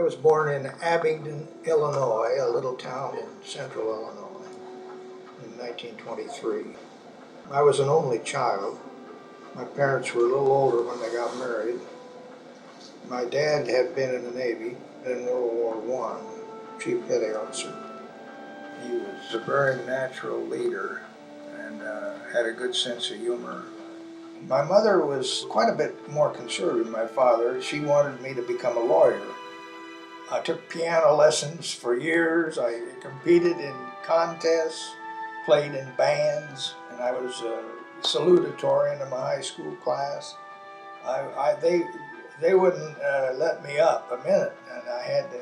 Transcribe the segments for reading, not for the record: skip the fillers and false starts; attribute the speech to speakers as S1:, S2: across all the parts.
S1: I was born in Abingdon, Illinois, a little town in central Illinois, in 1923. I was an only child. My parents were a little older when they got married. My dad had been in the Navy in World War I, chief petty officer. He was a very natural leader and had a good sense of humor. My mother was quite a bit more conservative than my father. She wanted me to become a lawyer. I took piano lessons for years. I competed in contests, played in bands, and I was a salutatorian in my high school class. They wouldn't let me up a minute, and I had to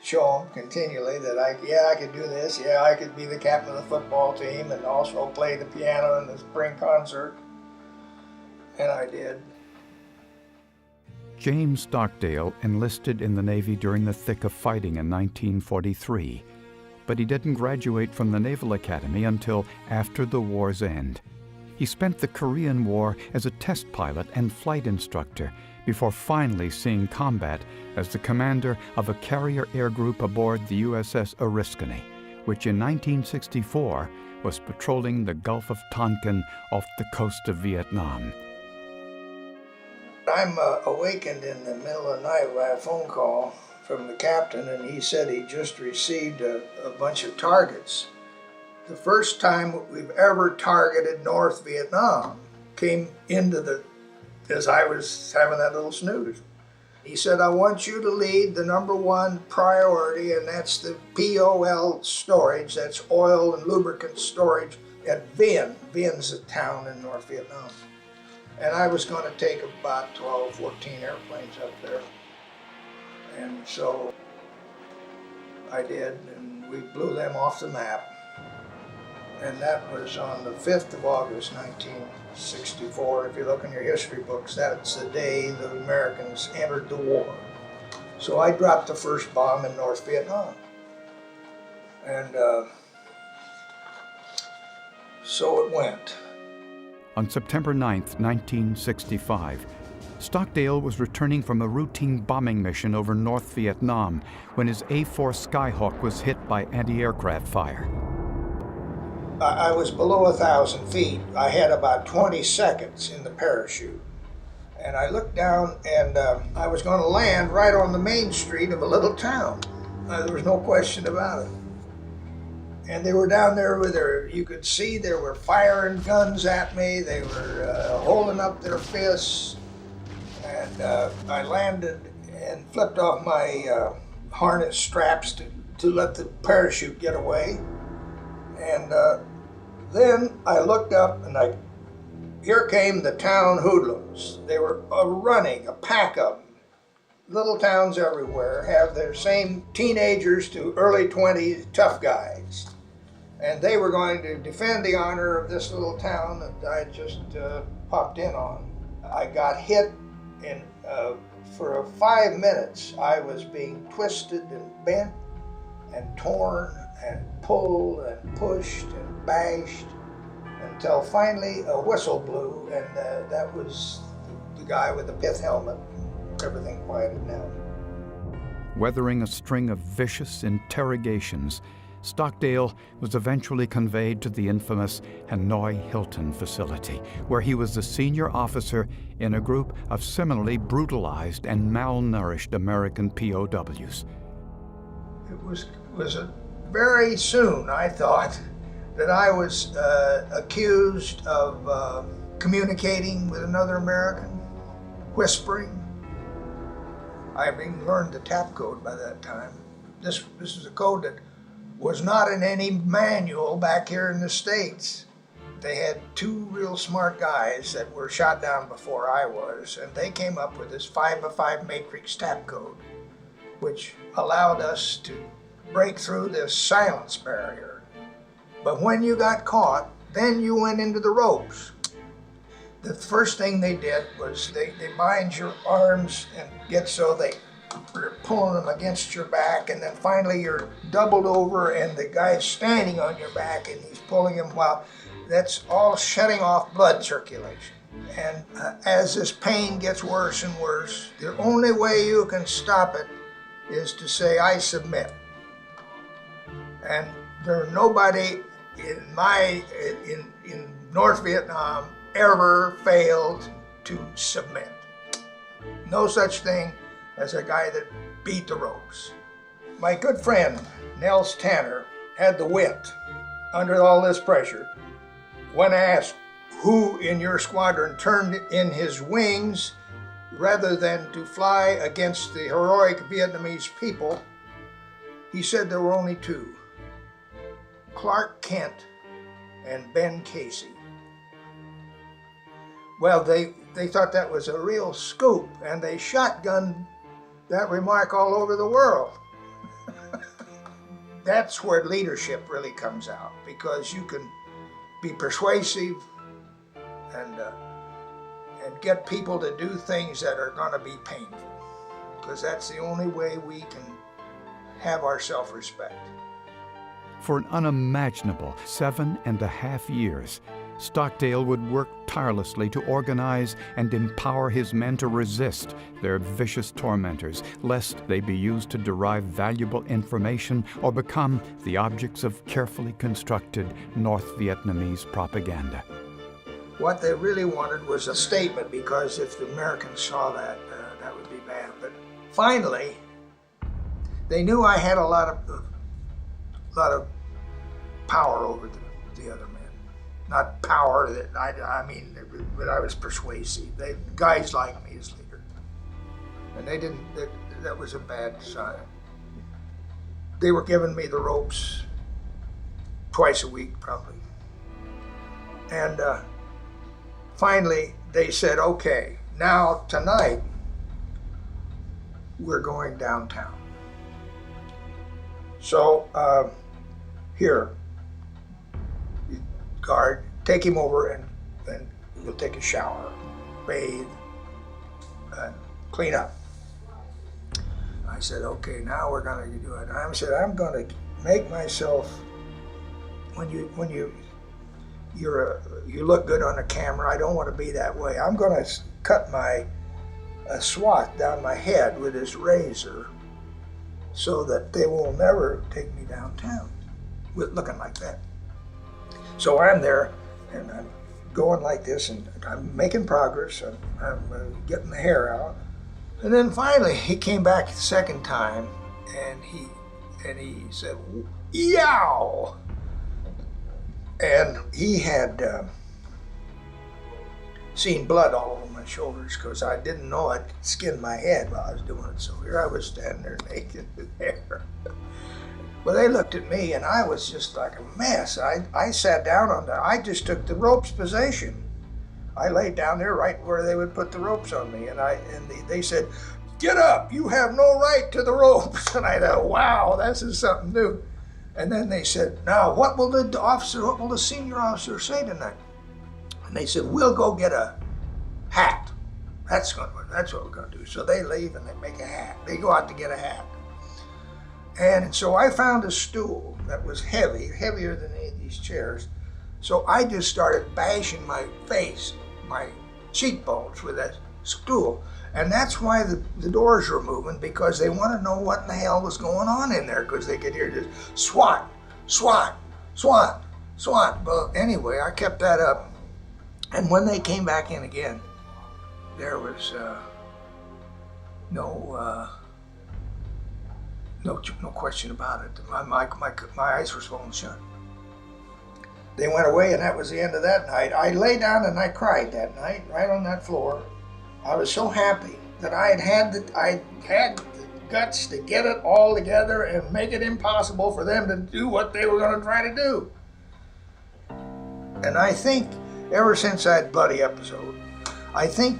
S1: show them continually that I could do this. Yeah, I could be the captain of the football team and also play the piano in the spring concert. And I did.
S2: James Stockdale enlisted in the Navy during the thick of fighting in 1943, but he didn't graduate from the Naval Academy until after the war's end. He spent the Korean War as a test pilot and flight instructor before finally seeing combat as the commander of a carrier air group aboard the USS Oriskany, which in 1964 was patrolling the Gulf of Tonkin off the coast of Vietnam.
S1: I'm awakened in the middle of the night by a phone call from the captain, and he said he just received a bunch of targets. The first time we've ever targeted North Vietnam came into as I was having that little snooze. He said, I want you to lead the #1 priority, and that's the POL storage, that's oil and lubricant storage at Vien. Vien's a town in North Vietnam. And I was going to take about 12, 14 airplanes up there. And so I did, and we blew them off the map. And that was on the 5th of August, 1964. If you look in your history books, that's the day the Americans entered the war. So I dropped the first bomb in North Vietnam. And so it went.
S2: On September 9, 1965, Stockdale was returning from a routine bombing mission over North Vietnam when his A-4 Skyhawk was hit by anti-aircraft fire.
S1: I was below 1,000 feet. I had about 20 seconds in the parachute. And I looked down, and I was going to land right on the main street of a little town. There was no question about it. And they were down there with you could see they were firing guns at me. They were holding up their fists. And I landed and flipped off my harness straps to let the parachute get away. And then I looked up, and here came the town hoodlums. They were running, a pack of them. Little towns everywhere have their same teenagers to early 20s tough guys. And they were going to defend the honor of this little town that I just popped in on. I got hit, and for 5 minutes I was being twisted and bent and torn and pulled and pushed and bashed until finally a whistle blew, and that was the guy with the pith helmet. Everything quieted down.
S2: Weathering a string of vicious interrogations, Stockdale was eventually conveyed to the infamous Hanoi Hilton facility, where he was the senior officer in a group of similarly brutalized and malnourished American POWs.
S1: It was very soon, I thought, that I was accused of communicating with another American, whispering. I even learned the tap code by that time. This is a code that was not in any manual back here in the States. They had 2 real smart guys that were shot down before I was, and they came up with this 5x5 matrix tap code, which allowed us to break through this silence barrier. But when you got caught, then you went into the ropes. The first thing they did was they bind your arms and get so they're pulling them against your back, and then finally you're doubled over and the guy's standing on your back and he's pulling him while that's all shutting off blood circulation. And as this pain gets worse and worse, the only way you can stop it is to say, I submit. And there's nobody in North Vietnam ever failed to submit. No such thing as a guy that beat the ropes. My good friend, Nels Tanner, had the wit, under all this pressure, when asked who in your squadron turned in his wings rather than to fly against the heroic Vietnamese people, he said there were only two, Clark Kent and Ben Casey. Well, they thought that was a real scoop, and they shotgunned that remark all over the world. That's where leadership really comes out, because you can be persuasive and get people to do things that are going to be painful, because that's the only way we can have our self-respect.
S2: For an unimaginable 7.5 years, Stockdale would work tirelessly to organize and empower his men to resist their vicious tormentors, lest they be used to derive valuable information or become the objects of carefully constructed North Vietnamese propaganda.
S1: What they really wanted was a statement, because if the Americans saw that, that would be bad. But finally, they knew I had a lot of power over the other men. Not power that I mean, but I was persuasive. Guys liked me as leader, and they didn't. That was a bad sign. They were giving me the ropes twice a week, probably, and finally they said, "Okay, now tonight we're going downtown." So here. Guard, take him over and we'll take a shower, bathe, and clean up. I said, okay, now we're going to do it. I said, I'm going to make myself, when you look good on the camera, I don't want to be that way. I'm going to cut a swath down my head with this razor so that they will never take me downtown with looking like that. So I'm there, and I'm going like this, and I'm making progress, and I'm getting the hair out. And then finally, he came back the second time, and he said, "Yow!" And he had seen blood all over my shoulders, because I didn't know I'd skinned my head while I was doing it. So here I was standing there naked with hair. Well, they looked at me, and I was just like a mess. I sat down I just took the ropes position. I laid down there right where they would put the ropes on me, and they said, "Get up, you have no right to the ropes." And I thought, wow, this is something new. And then they said, "Now, what will the senior officer say tonight?" And they said, "We'll go get a hat. That's what we're going to do." So they leave and they make a hat. They go out to get a hat. And so I found a stool that was heavier than any of these chairs. So I just started bashing my face, my cheekbones with that stool. And that's why the doors were moving, because they want to know what in the hell was going on in there, because they could hear just swat, swat, swat, swat. But anyway, I kept that up. And when they came back in again, there was no question about it. My eyes were swollen shut. They went away, and that was the end of that night. I lay down and I cried that night, right on that floor. I was so happy that I had the guts to get it all together and make it impossible for them to do what they were going to try to do. And I think ever since that bloody episode, I think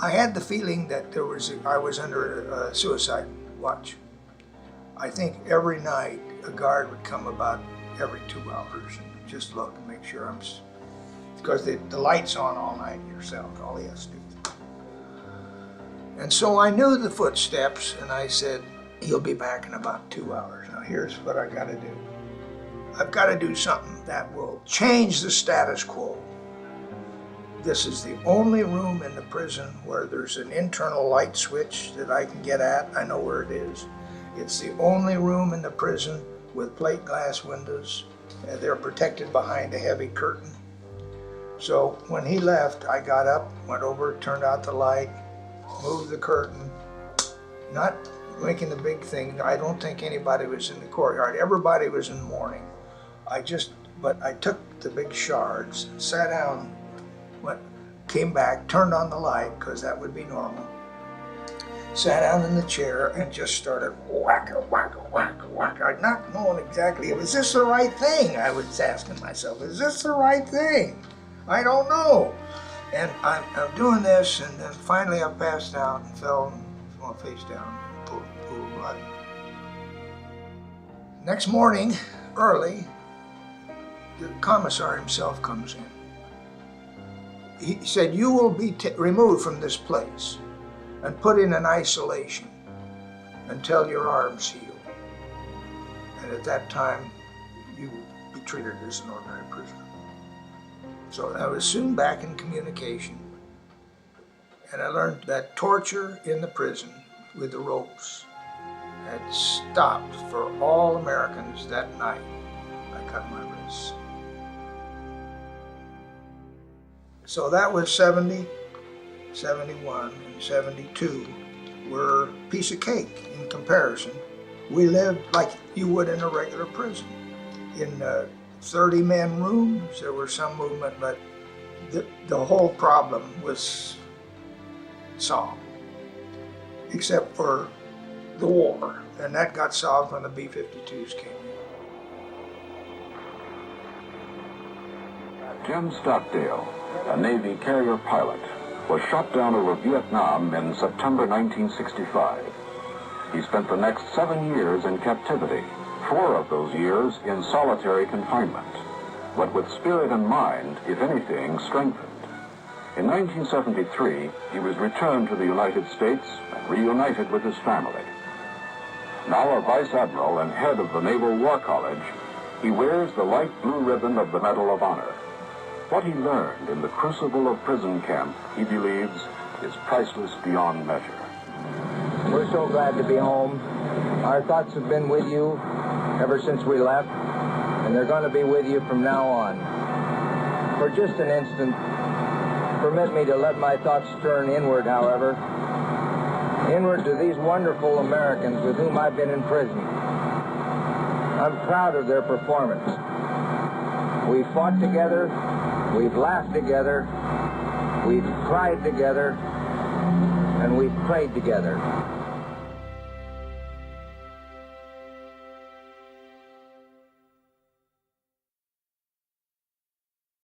S1: I had the feeling that I was under a suicide watch. I think every night a guard would come about every 2 hours and just look and make sure because the light's on all night yourself, all he has to do. And so I knew the footsteps, and I said, he'll be back in about 2 hours. Now here's what I got to do. I've got to do something that will change the status quo. This is the only room in the prison where there's an internal light switch that I can get at. I know where it is. It's the only room in the prison with plate glass windows. They're protected behind a heavy curtain. So when he left, I got up, went over, turned out the light, moved the curtain, not making the big thing. I don't think anybody was in the courtyard. Everybody was in mourning. But I took the big shards, sat down, came back, turned on the light, because that would be normal. Sat down in the chair and just started whacker, whacker, whacker, whacker. Not knowing exactly, was this the right thing? I was asking myself, is this the right thing? I don't know. And I'm doing this, and then finally I passed out and fell face down, pool of blood. Next morning, early, the commissar himself comes in. He said, you will be removed from this place and put in an isolation until your arms heal. And at that time, you will be treated as an ordinary prisoner. So I was soon back in communication, and I learned that torture in the prison with the ropes had stopped for all Americans that night. I cut my wrists. So that was 70, 71, and 72 were a piece of cake in comparison. We lived like you would in a regular prison. In 30-man rooms, there was some movement, but the whole problem was solved, except for the war, and that got solved when the B-52s came in.
S3: Jim Stockdale, a Navy carrier pilot, was shot down over Vietnam in September 1965. He spent the next 7 years in captivity, 4 of those years in solitary confinement, but with spirit and mind, if anything, strengthened. In 1973, he was returned to the United States and reunited with his family. Now a Vice Admiral and head of the Naval War College, he wears the light blue ribbon of the Medal of Honor. What he learned in the crucible of prison camp, he believes, is priceless beyond measure.
S4: We're so glad to be home. Our thoughts have been with you ever since we left, and they're going to be with you from now on. For just an instant, permit me to let my thoughts turn inward, however. Inward to these wonderful Americans with whom I've been in prison. I'm proud of their performance. We've fought together, we've laughed together, we've cried together, and we've prayed together.